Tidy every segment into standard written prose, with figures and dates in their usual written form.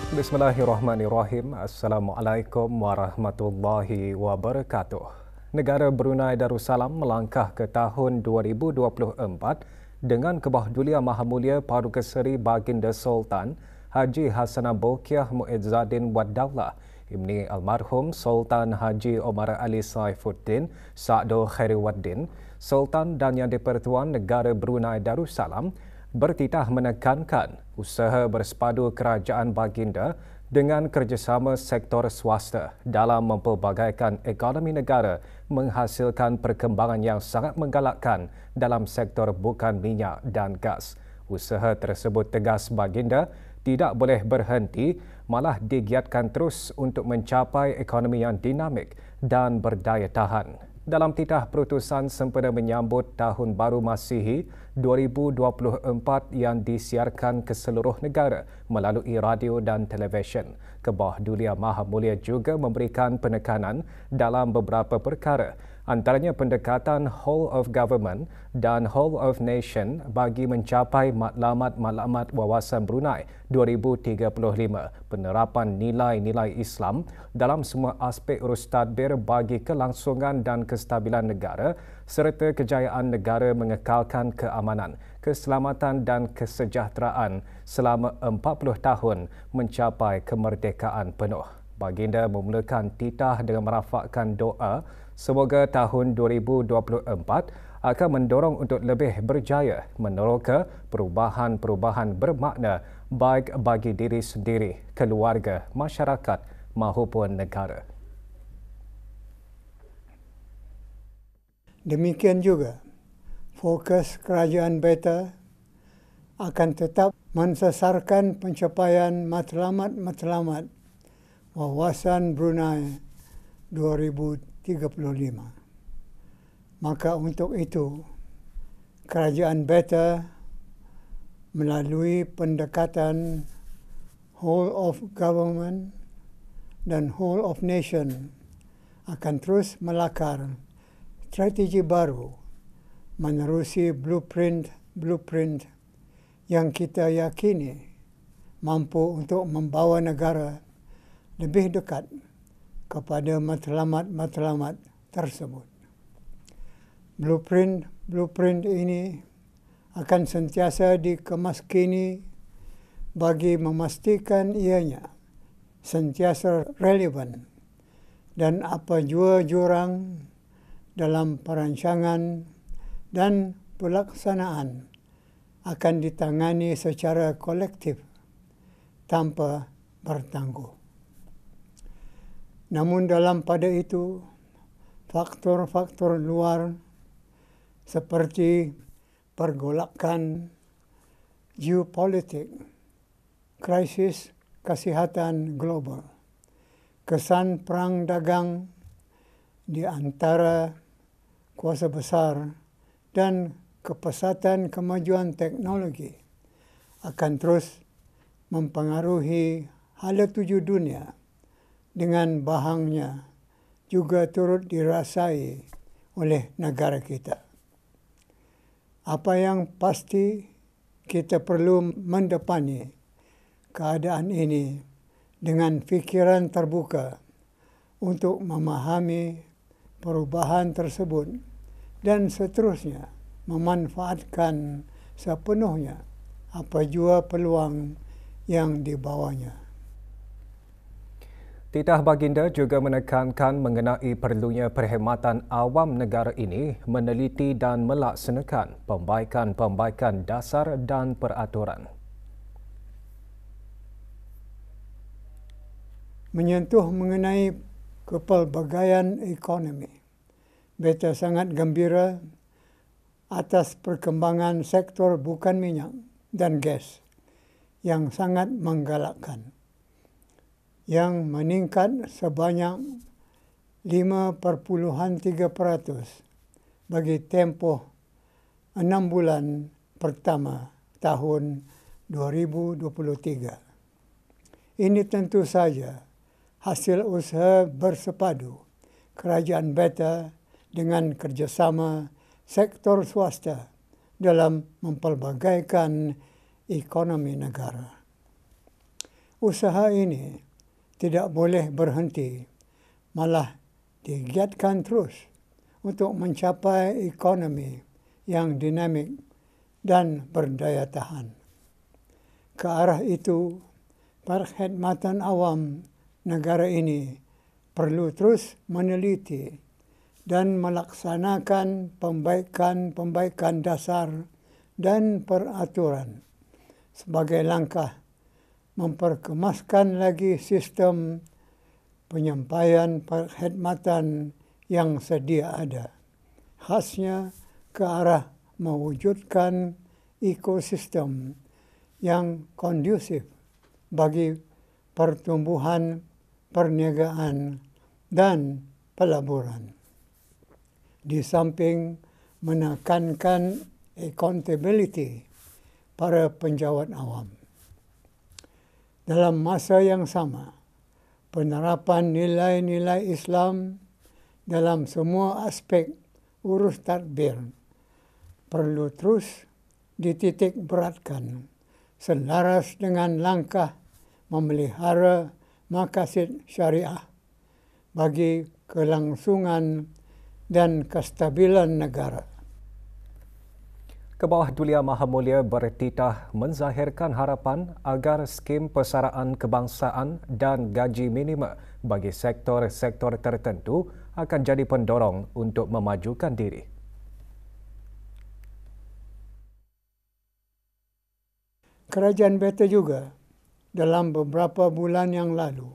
Bismillahirrahmanirrahim. Assalamualaikum warahmatullahi wabarakatuh. Negara Brunei Darussalam melangkah ke tahun 2024 dengan kebahdulian Maha Mulia Paduka Seri Baginda Sultan Haji Hassanah Bolkiah Muizzaddin Wad Daulah Ibni Almarhum Sultan Haji Omar Ali Saifuddin Sa'do Khairiwaddin, Sultan dan Yang di-Pertuan Negara Brunei Darussalam bertitah menekankan usaha bersepadu kerajaan baginda dengan kerjasama sektor swasta dalam mempelbagaikan ekonomi negara menghasilkan perkembangan yang sangat menggalakkan dalam sektor bukan minyak dan gas. Usaha tersebut tegas baginda tidak boleh berhenti, malah digiatkan terus untuk mencapai ekonomi yang dinamik dan berdaya tahan. Dalam titah perutusan sempena menyambut Tahun Baru Masihi 2024 yang disiarkan ke seluruh negara melalui radio dan televisyen, Kebahdulian Maha Mulia juga memberikan penekanan dalam beberapa perkara, antaranya pendekatan whole of government dan whole of nation bagi mencapai matlamat-matlamat wawasan Brunei 2035, penerapan nilai-nilai Islam dalam semua aspek urus tadbir bagi kelangsungan dan kestabilan negara serta kejayaan negara mengekalkan keamanan, keselamatan dan kesejahteraan selama 40 tahun mencapai kemerdekaan penuh. Baginda memulakan titah dengan merafakkan doa semoga tahun 2024 akan mendorong untuk lebih berjaya meneroka perubahan-perubahan bermakna baik bagi diri sendiri, keluarga, masyarakat maupun negara. Demikian juga, fokus kerajaan beta akan tetap mensasarkan pencapaian matlamat-matlamat wawasan Brunei 2035. Maka untuk itu, kerajaan beta melalui pendekatan whole of government dan whole of nation akan terus melakar strategi baru menerusi blueprint yang kita yakini mampu untuk membawa negara lebih dekat kepada matlamat-matlamat tersebut. Blueprint ini akan sentiasa dikemaskini bagi memastikan ianya sentiasa relevan dan apa jua jurang dalam perancangan dan pelaksanaan akan ditangani secara kolektif tanpa bertangguh. Namun dalam pada itu, faktor-faktor luar seperti pergolakan geopolitik, krisis kesihatan global, kesan perang dagang di antara kuasa besar dan kepesatan kemajuan teknologi akan terus mempengaruhi hala tuju dunia dengan bahangnya juga turut dirasai oleh negara kita. Apa yang pasti kita perlu mendepani keadaan ini dengan fikiran terbuka untuk memahami perubahan tersebut dan seterusnya memanfaatkan sepenuhnya apa jua peluang yang dibawanya. Titah baginda juga menekankan mengenai perlunya perkhidmatan awam negara ini meneliti dan melaksanakan pembaikan-pembaikan dasar dan peraturan. Menyentuh mengenai kepelbagaian ekonomi, beta sangat gembira atas perkembangan sektor bukan minyak dan gas yang sangat menggalakkan, yang meningkat sebanyak 5.3% bagi tempoh 6 bulan pertama tahun 2023. Ini tentu saja hasil usaha bersepadu kerajaan beta dengan kerjasama sektor swasta dalam mempelbagaikan ekonomi negara. Usaha ini tidak boleh berhenti, malah digiatkan terus untuk mencapai ekonomi yang dinamik dan berdaya tahan. Ke arah itu, perkhidmatan awam negara ini perlu terus meneliti dan melaksanakan pembaikan dasar dan peraturan sebagai langkah memperkemaskan lagi sistem penyampaian perkhidmatan yang sedia ada. Khasnya ke arah mewujudkan ekosistem yang kondusif bagi pertumbuhan perniagaan dan pelaburan. Di samping menekankan accountability para penjawat awam. Dalam masa yang sama, penerapan nilai-nilai Islam dalam semua aspek urus tadbir perlu terus dititik beratkan selaras dengan langkah memelihara maqasid syariah bagi kelangsungan dan kestabilan negara. Kebawah Dulia Maha Mulia bertitah menzahirkan harapan agar skim persaraan kebangsaan dan gaji minima bagi sektor-sektor tertentu akan jadi pendorong untuk memajukan diri. Kerajaan Beta juga dalam beberapa bulan yang lalu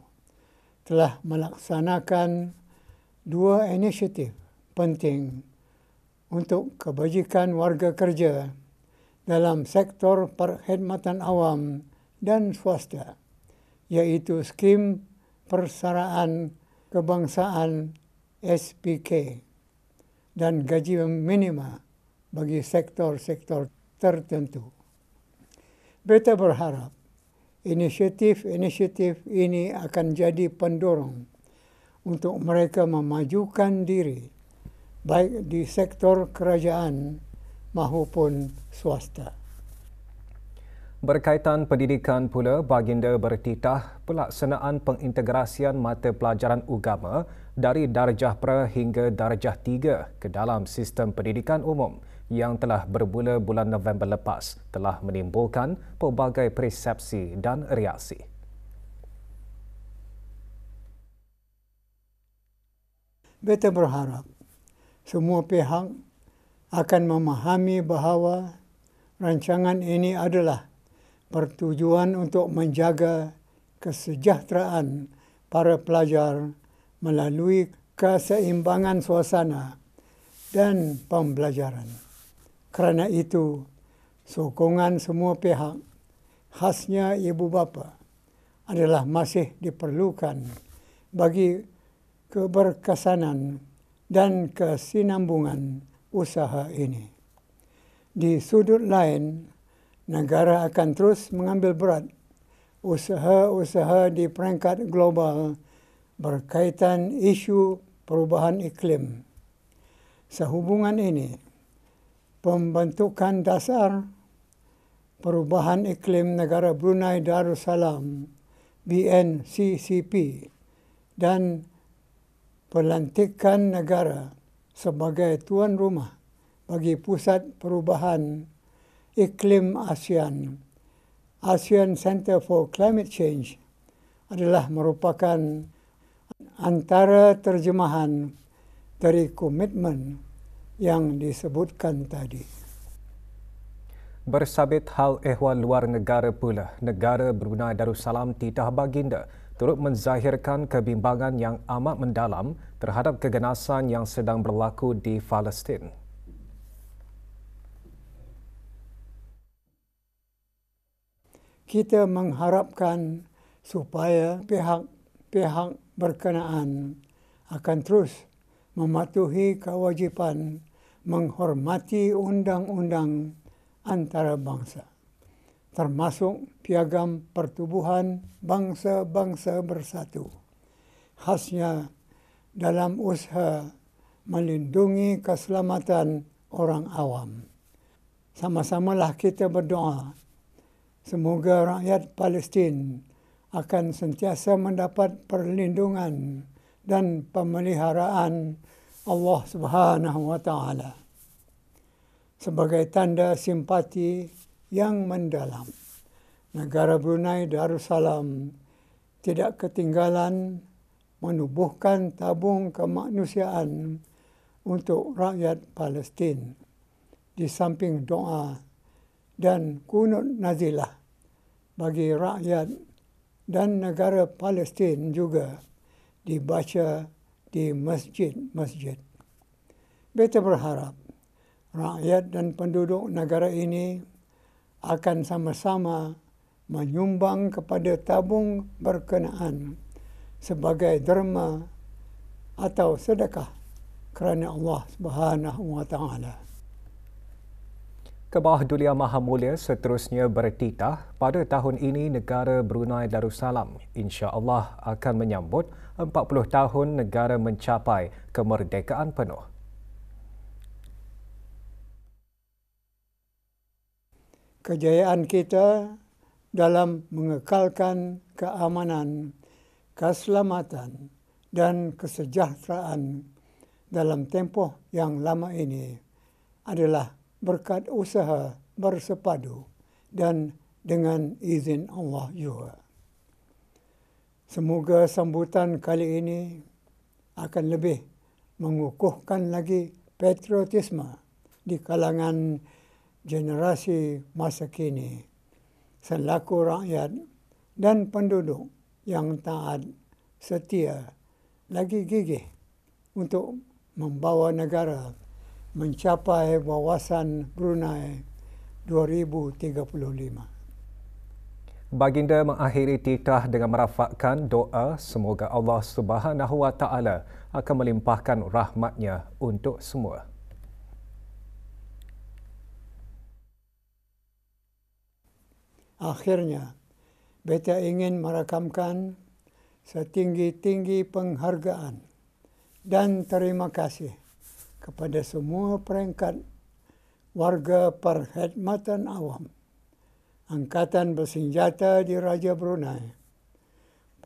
telah melaksanakan 2 inisiatif penting untuk kebajikan warga kerja dalam sektor perkhidmatan awam dan swasta, iaitu skim persaraan kebangsaan SPK dan gaji minima bagi sektor-sektor tertentu. Beta berharap inisiatif-inisiatif ini akan jadi pendorong untuk mereka memajukan diri baik di sektor kerajaan maupun swasta. Berkaitan pendidikan pula, baginda bertitah pelaksanaan pengintegrasian mata pelajaran agama dari darjah pra hingga darjah 3 ke dalam sistem pendidikan umum yang telah bermula bulan November lepas telah menimbulkan pelbagai persepsi dan reaksi. Beta berharap semua pihak akan memahami bahawa rancangan ini adalah bertujuan untuk menjaga kesejahteraan para pelajar melalui keseimbangan suasana dan pembelajaran. Kerana itu, sokongan semua pihak, khasnya ibu bapa, adalah masih diperlukan bagi keberkesanan dan kesinambungan usaha ini. Di sudut lain, negara akan terus mengambil berat usaha-usaha di peringkat global berkaitan isu perubahan iklim. Sehubungan ini, pembentukan dasar perubahan iklim negara Brunei Darussalam BNCCP dan pelantikan negara sebagai tuan rumah bagi Pusat Perubahan Iklim ASEAN, ASEAN Center for Climate Change, adalah merupakan antara terjemahan dari komitmen yang disebutkan tadi. Bersabit hal ehwal luar negara pula, negara Brunei Darussalam titah baginda turut menzahirkan kebimbangan yang amat mendalam terhadap keganasan yang sedang berlaku di Palestin. Kita mengharapkan supaya pihak-pihak berkenaan akan terus mematuhi kewajipan menghormati undang-undang antarabangsa, termasuk Piagam Pertubuhan Bangsa-Bangsa Bersatu, khasnya dalam usaha melindungi keselamatan orang awam. Sama-samalah kita berdoa semoga rakyat Palestin akan sentiasa mendapat perlindungan dan pemeliharaan Allah Subhanahu wa taala. Sebagai tanda simpati yang mendalam, negara Brunei Darussalam tidak ketinggalan menubuhkan tabung kemanusiaan untuk rakyat Palestin di samping doa dan kunut nazilah bagi rakyat dan negara Palestin juga dibaca di masjid-masjid. Beta berharap rakyat dan penduduk negara ini akan sama-sama menyumbang kepada tabung berkenaan sebagai derma atau sedekah kerana Allah Subhanahu wa taala. Kebawah Dulia Maha Mulia seterusnya bertitah pada tahun ini negara Brunei Darussalam insya-Allah akan menyambut 40 tahun negara mencapai kemerdekaan penuh. Kejayaan kita dalam mengekalkan keamanan, keselamatan dan kesejahteraan dalam tempoh yang lama ini adalah berkat usaha bersepadu dan dengan izin Allah juga. Semoga sambutan kali ini akan lebih mengukuhkan lagi patriotisme di kalangan generasi masa kini selaku rakyat dan penduduk yang taat, setia, lagi gigih untuk membawa negara mencapai wawasan Brunei 2035. Baginda mengakhiri titah dengan merafakkan doa semoga Allah Subhanahu wa taala akan melimpahkan rahmatnya untuk semua. Akhirnya, beta ingin merakamkan setinggi-tinggi penghargaan dan terima kasih kepada semua peringkat warga perkhidmatan awam, Angkatan Bersenjata di Raja Brunei,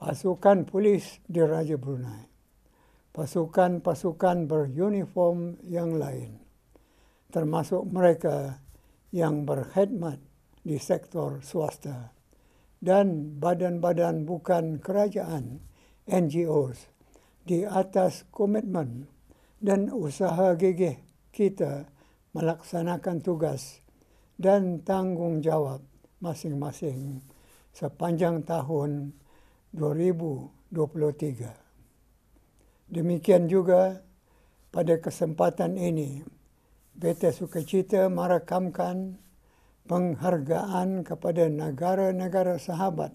pasukan polis di Raja Brunei, pasukan-pasukan beruniform yang lain, termasuk mereka yang berkhidmat di sektor swasta dan badan-badan bukan kerajaan NGOs di atas komitmen dan usaha gigih kita melaksanakan tugas dan tanggungjawab masing-masing sepanjang tahun 2023. Demikian juga pada kesempatan ini, beta sukacita merakamkan penghargaan kepada negara-negara sahabat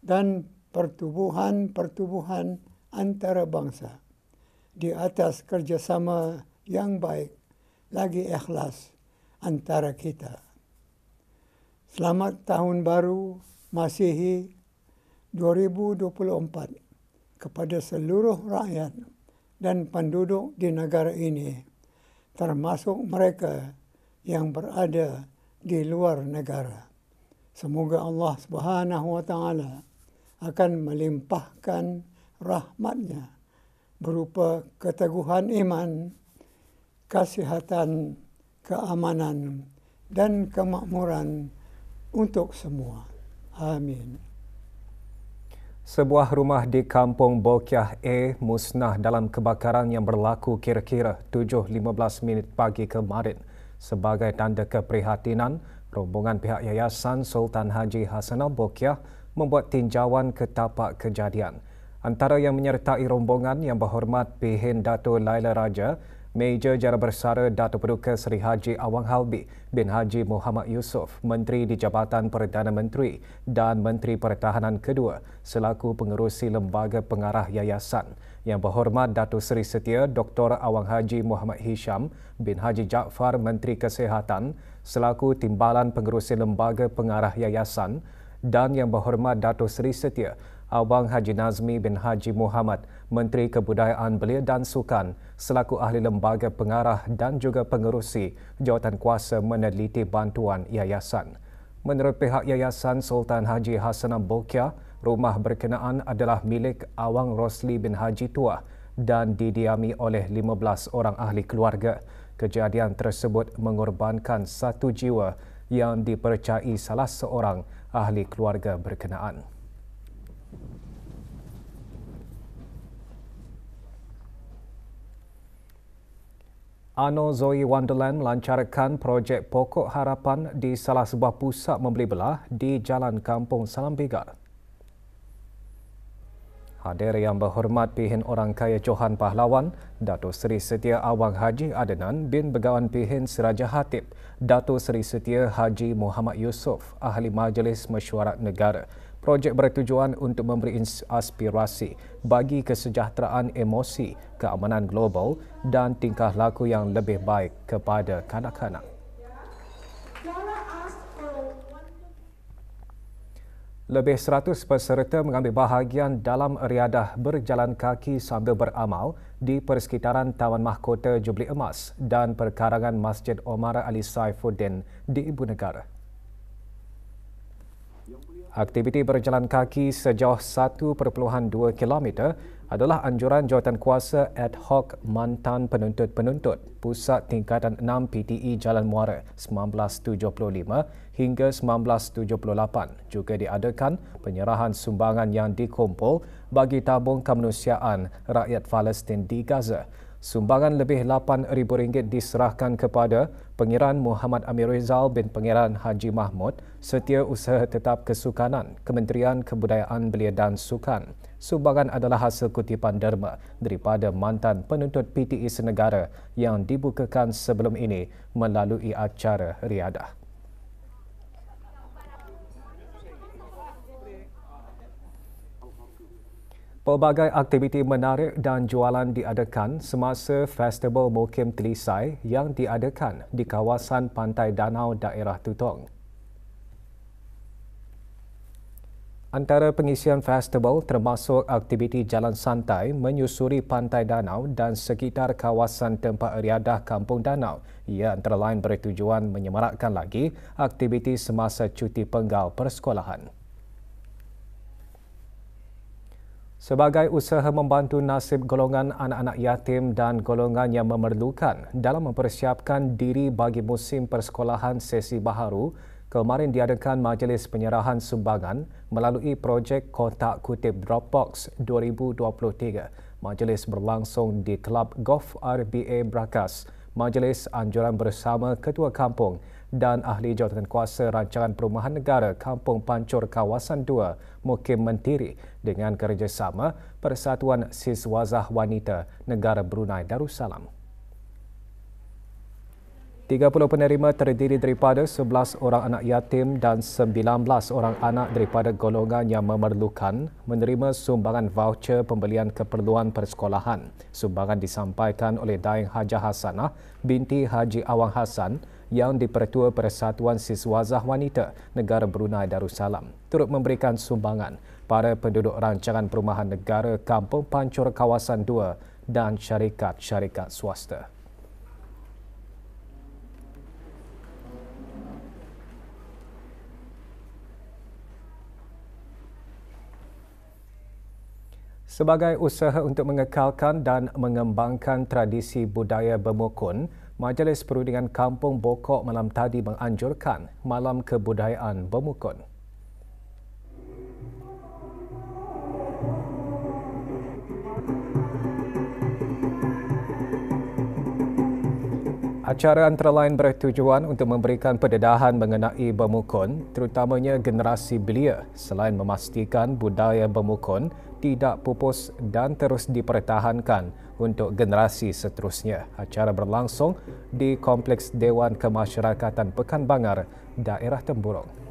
dan pertubuhan-pertubuhan antarabangsa di atas kerjasama yang baik lagi ikhlas antara kita. Selamat Tahun Baru Masihi 2024 kepada seluruh rakyat dan penduduk di negara ini, termasuk mereka yang berada di luar negara. Semoga Allah Subhanahu wa taala akan melimpahkan rahmatnya berupa keteguhan iman, kesihatan, keamanan dan kemakmuran untuk semua. Amin. Sebuah rumah di Kampung Bokiah A musnah dalam kebakaran yang berlaku kira-kira 7.15 pagi kemarin. Sebagai tanda keprihatinan, rombongan pihak Yayasan Sultan Haji Hassanal Bokiah membuat tinjauan ke tapak kejadian. Antara yang menyertai rombongan yang berhormat Pihin Dato' Laila Raja, Major Jara Bersara Dato' Paduka Seri Haji Awang Halbi bin Haji Muhammad Yusof, Menteri di Jabatan Perdana Menteri dan Menteri Pertahanan kedua selaku pengerusi Lembaga Pengarah Yayasan. Yang berhormat Dato' Seri Setia Dr. Awang Haji Muhammad Hisham bin Haji Jaafar, Menteri Kesihatan selaku Timbalan Pengerusi Lembaga Pengarah Yayasan, dan yang berhormat Dato' Seri Setia Awang Haji Nazmi bin Haji Muhammad, Menteri Kebudayaan Belia dan Sukan selaku Ahli Lembaga Pengarah dan juga pengerusi jawatan kuasa meneliti bantuan yayasan. Menurut pihak Yayasan Sultan Haji Hassanal Bokiah, Rumah berkenaan adalah milik Awang Rosli bin Haji Tuah dan didiami oleh 15 orang ahli keluarga. Kejadian tersebut mengorbankan satu jiwa yang dipercayai salah seorang ahli keluarga berkenaan. Ano Zoe Wonderland melancarkan projek Pokok Harapan di salah sebuah pusat membeli belah di Jalan Kampung Salam Begar. Hadir yang berhormat Pihin Orang Kaya Johan Pahlawan, Datuk Seri Setia Awang Haji Adenan bin Begawan Pihin Siraja Hatib, Datuk Seri Setia Haji Muhammad Yusof, Ahli Majlis Mesyuarat Negara. Projek bertujuan untuk memberi aspirasi bagi kesejahteraan emosi, keamanan global dan tingkah laku yang lebih baik kepada kanak-kanak. Lebih 100 peserta mengambil bahagian dalam riadah berjalan kaki sambil beramal di persekitaran Taman Mahkota Jubli Emas dan perkarangan Masjid Omar Ali Saifuddin di Ibu Negara. Aktiviti berjalan kaki sejauh 1.2 km adalah anjuran Jawatankuasa Ad Hoc Mantan Penuntut-Penuntut Pusat Tingkatan 6 PTE Jalan Muara 1975 hingga 1978. Juga diadakan penyerahan sumbangan yang dikumpul bagi tabung kemanusiaan rakyat Palestin di Gaza. Sumbangan lebih RM8,000 diserahkan kepada Pengiran Muhammad Amir Rizal bin Pengiran Haji Mahmud, Setiausaha Tetap Kesukanan, Kementerian Kebudayaan Belia dan Sukan. Sumbangan adalah hasil kutipan derma daripada mantan penuntut PTE senegara yang dibukakan sebelum ini melalui acara riadah. Pelbagai aktiviti menarik dan jualan diadakan semasa Festival Mukim Telisai yang diadakan di kawasan Pantai Danau daerah Tutong. Antara pengisian festival termasuk aktiviti jalan santai menyusuri Pantai Danau dan sekitar kawasan tempat riadah Kampung Danau ia antara lain bertujuan menyemarakkan lagi aktiviti semasa cuti penggal persekolahan. Sebagai usaha membantu nasib golongan anak-anak yatim dan golongan yang memerlukan dalam mempersiapkan diri bagi musim persekolahan sesi baharu, kemarin diadakan majlis penyerahan sumbangan melalui projek Kotak Kutip Dropbox 2023. Majlis berlangsung di Kelab Golf RBA Brakas. Majlis anjuran bersama Ketua Kampung dan Ahli Jawatankuasa Rancangan Perumahan Negara Kampung Pancur Kawasan 2 Mukim Mentiri dengan kerjasama Persatuan Siswazah Wanita Negara Brunei Darussalam. 30 penerima terdiri daripada 11 orang anak yatim dan 19 orang anak daripada golongan yang memerlukan menerima sumbangan voucher pembelian keperluan persekolahan. Sumbangan disampaikan oleh Daeng Hajah Hasanah binti Haji Awang Hassan yang di-Pertua Persatuan Siswazah Wanita Negara Brunei Darussalam turut memberikan sumbangan para penduduk Rancangan Perumahan Negara Kampung Pancur Kawasan 2 dan syarikat-syarikat swasta. Sebagai usaha untuk mengekalkan dan mengembangkan tradisi budaya bermukun, Majlis Perundingan Kampung Bokok malam tadi menganjurkan Malam Kebudayaan Bermukun. Acara antara lain bertujuan untuk memberikan pendedahan mengenai bermukun, terutamanya generasi belia, selain memastikan budaya bermukun tidak pupus dan terus dipertahankan untuk generasi seterusnya. Acara berlangsung di Kompleks Dewan Kemasyarakatan Pekan Bangar, daerah Temburong.